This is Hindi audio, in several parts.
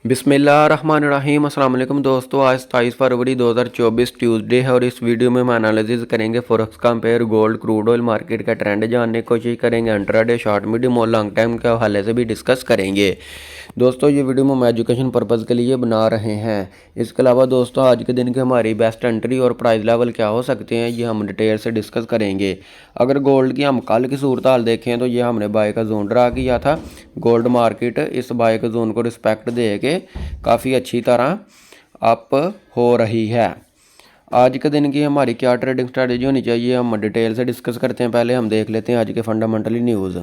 बिस्मिल्लाहिर्रहमानिर्रहीम। अस्सलाम वालेकुम दोस्तों, आज 27 फरवरी 2024 ट्यूसडे है और इस वीडियो में हम एनालिसिस करेंगे forex compare gold crude oil market का ट्रेंड जानने की कोशिश करेंगे। इंट्राडे, शॉर्ट, मीडियम और लॉन्ग टाइम के हवाले से भी डिस्कस करेंगे। दोस्तों ये वीडियो हम एजुकेशन पर्पज़ के लिए बना रहे हैं। इसके अलावा दोस्तों आज के दिन की हमारी बेस्ट एंट्री और प्राइस लेवल क्या हो सकते हैं ये हम डिटेल से डिस्कस करेंगे। अगर गोल्ड की हम कल की सूरत हाल देखें तो ये हमने बाय का जोन ड्रा किया था। गोल्ड मार्केट इस बाय के जोन को रिस्पेक्ट दे के काफ़ी अच्छी तरह अप हो रही है। आज के दिन की हमारी क्या ट्रेडिंग स्ट्रैटेजी होनी चाहिए हम डिटेल से डिस्कस करते हैं। पहले हम देख लेते हैं आज के फंडामेंटली न्यूज़।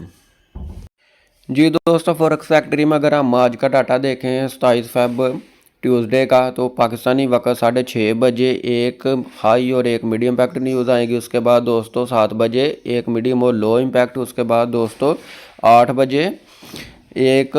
जी दोस्तों, फॉरेक्स फैक्ट्री में अगर हम आज का डाटा देखें 27 फेब ट्यूसडे का, तो पाकिस्तानी वक्त 6:30 बजे एक हाई और एक मीडियम इम्पैक्ट न्यूज़ आएगी। उसके बाद दोस्तों 7 बजे एक मीडियम और लो इम्पैक्ट। उसके बाद दोस्तों 8 बजे एक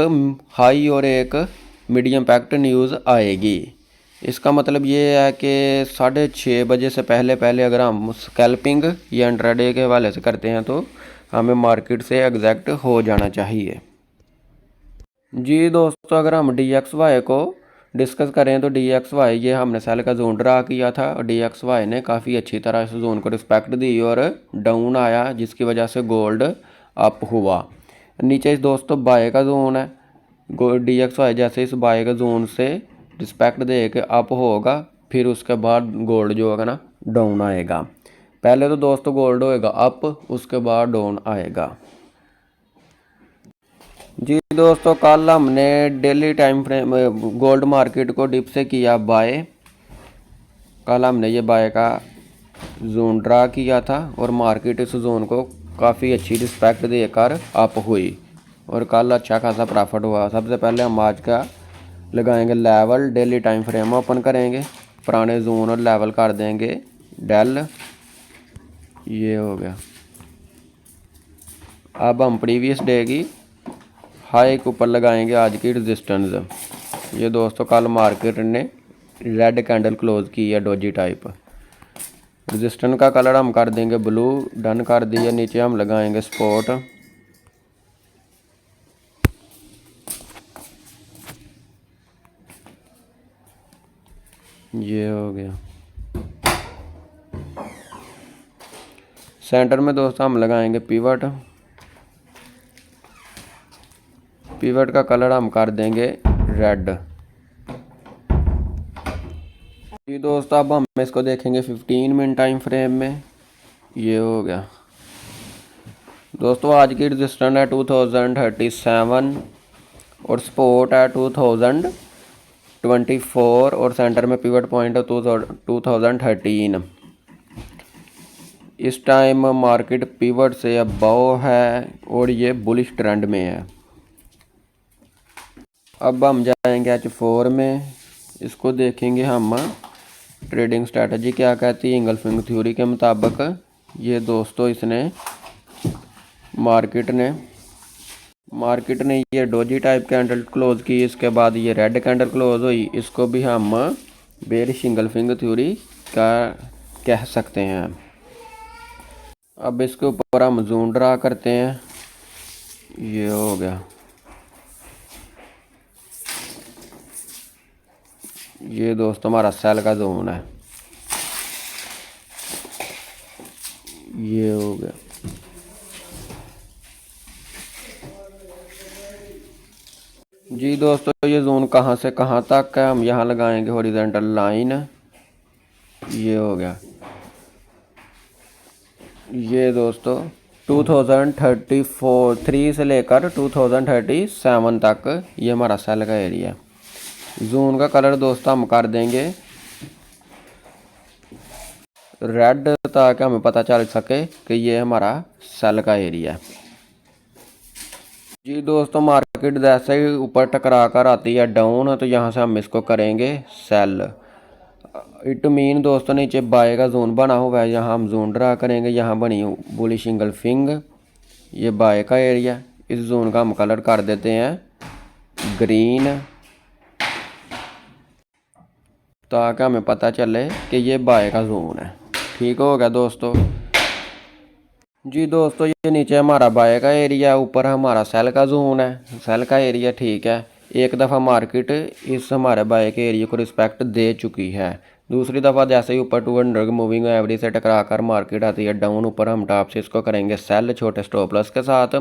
हाई और एक मीडियम इम्पैक्ट न्यूज़ आएगी। इसका मतलब ये है कि 6:30 बजे से पहले पहले अगर हम स्कैल्पिंग या इंट्राडे के हवाले से करते हैं तो हमें मार्केट से एग्जैक्ट हो जाना चाहिए। जी दोस्तों, अगर हम DXY को डिस्कस करें तो DXY ये हमने सेल का जोन ड्रा किया था और DXY ने काफ़ी अच्छी तरह इस जोन को रिस्पेक्ट दी और डाउन आया, जिसकी वजह से गोल्ड अप हुआ। नीचे इस दोस्तों बाय का जोन है। DXY जैसे इस बाय का जोन से रिस्पेक्ट दे के अप होगा, फिर उसके बाद गोल्ड जो होगा ना डाउन आएगा। पहले तो दोस्तों गोल्ड होएगा अप, उसके बाद डाउन आएगा। जी दोस्तों, कल हमने daily time frame gold market को डिप से किया बाय। कल हमने ये बाय का जोन ड्रा किया था और मार्केट इस जोन को काफ़ी अच्छी रिस्पेक्ट देकर अप हुई और कल अच्छा खासा प्रॉफिट हुआ। सबसे पहले हम आज का लगाएंगे level, daily time frame open करेंगे, पुराने जोन और लेवल कर देंगे डेल। ये हो गया। अब हम प्रीवियस डे की हाई के ऊपर लगाएंगे आज की रेजिस्टेंस। ये दोस्तों कल मार्केट ने रेड कैंडल क्लोज की है डोजी टाइप। रेजिस्टेंस का कलर हम कर देंगे ब्लू, डन कर दिया। नीचे हम लगाएंगे स्पॉट। ये हो गया। सेंटर में दोस्तों हम लगाएंगे पिवट। पिवट का कलर हम कर देंगे रेड। जी दोस्तों, अब हम इसको देखेंगे 15 मिनट टाइम फ्रेम में। ये हो गया। दोस्तों आज की रेजिस्टेंस है 2037 और सपोर्ट है 2024 और सेंटर में पिवट पॉइंट है 2013। इस टाइम मार्केट पिवट से अबव है और ये बुलिश ट्रेंड में है। अब हम जाएंगे H4 में। इसको देखेंगे हम ट्रेडिंग स्ट्रैटेजी क्या कहती है इंगल्फिंग थ्योरी के मुताबिक। ये दोस्तों इसने मार्केट ने ये डोजी टाइप कैंडल क्लोज की, इसके बाद ये रेड कैंडल क्लोज हुई। इसको भी हम बेरिश इंगल्फिंग थ्योरी का कह सकते हैं। अब इसके ऊपर हम जोन ड्रा करते हैं। ये हो गया। ये दोस्तों हमारा सेल का जोन है। ये हो गया। जी दोस्तों, ये जोन कहाँ से कहाँ तक है हम यहाँ लगाएंगे हॉरिजॉन्टल लाइन। ये हो गया। ये दोस्तों 2034 से लेकर 2037 तक ये हमारा सेल का एरिया। जोन का कलर दोस्तों हम कर देंगे रेड, ताकि हमें पता चल सके कि ये हमारा सेल का एरिया है। जी दोस्तों, मार्केट जैसे ही ऊपर टकरा कर आती है डाउन, तो यहाँ से हम इसको करेंगे सेल। इट मीन दोस्तों नीचे बाय का जोन बना हुआ है, यहाँ हम जोन ड्रा करेंगे। यहाँ बनी बुलिश इंगल्फिंग, ये बाय का एरिया। इस जोन का हम कलर कर देते हैं ग्रीन, ताकि हमें पता चले कि ये बाय का जोन है। ठीक हो गया दोस्तों। जी दोस्तों, ये नीचे हमारा बाय का एरिया है, ऊपर हमारा सेल का जोन है, सेल का एरिया। ठीक है। एक दफ़ा मार्केट इस हमारे बाय के एरिया को रिस्पेक्ट दे चुकी है। दूसरी दफ़ा जैसे ही ऊपर 200 मूविंग एवरेज से टकरा कर मार्केट आती है डाउन, ऊपर हम टॉप से इसको करेंगे सेल छोटे स्टॉप लॉस के साथ।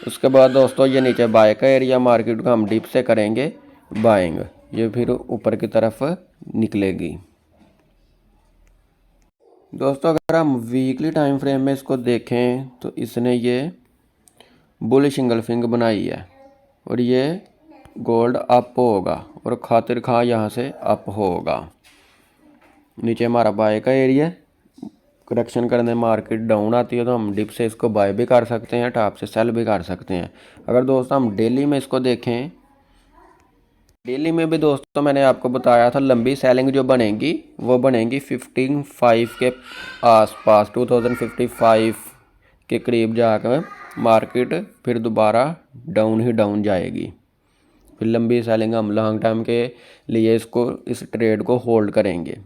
उसके बाद दोस्तों ये नीचे बाय का एरिया, मार्केट को हम डिप से करेंगे बाइंग, ये फिर ऊपर की तरफ निकलेगी। दोस्तों अगर हम वीकली टाइम फ्रेम में इसको देखें तो इसने ये बुलिश इंगल्फिंग बनाई है और ये गोल्ड अप होगा और खातिर खा यहाँ से अप होगा। नीचे हमारा बाय का एरिया, करेक्शन करने मार्केट डाउन आती है तो हम डिप से इसको बाय भी कर सकते हैं, टॉप से सेल भी कर सकते हैं। अगर दोस्तों हम डेली में इसको देखें, डेली में भी दोस्तों मैंने आपको बताया था लंबी सेलिंग जो बनेगी वो बनेगी 15.5 के आसपास, 2055 के करीब जाकर मार्केट फिर दोबारा डाउन ही डाउन जाएगी। फिर लंबी सेलिंग हम लॉन्ग टाइम के लिए इसको इस ट्रेड को होल्ड करेंगे।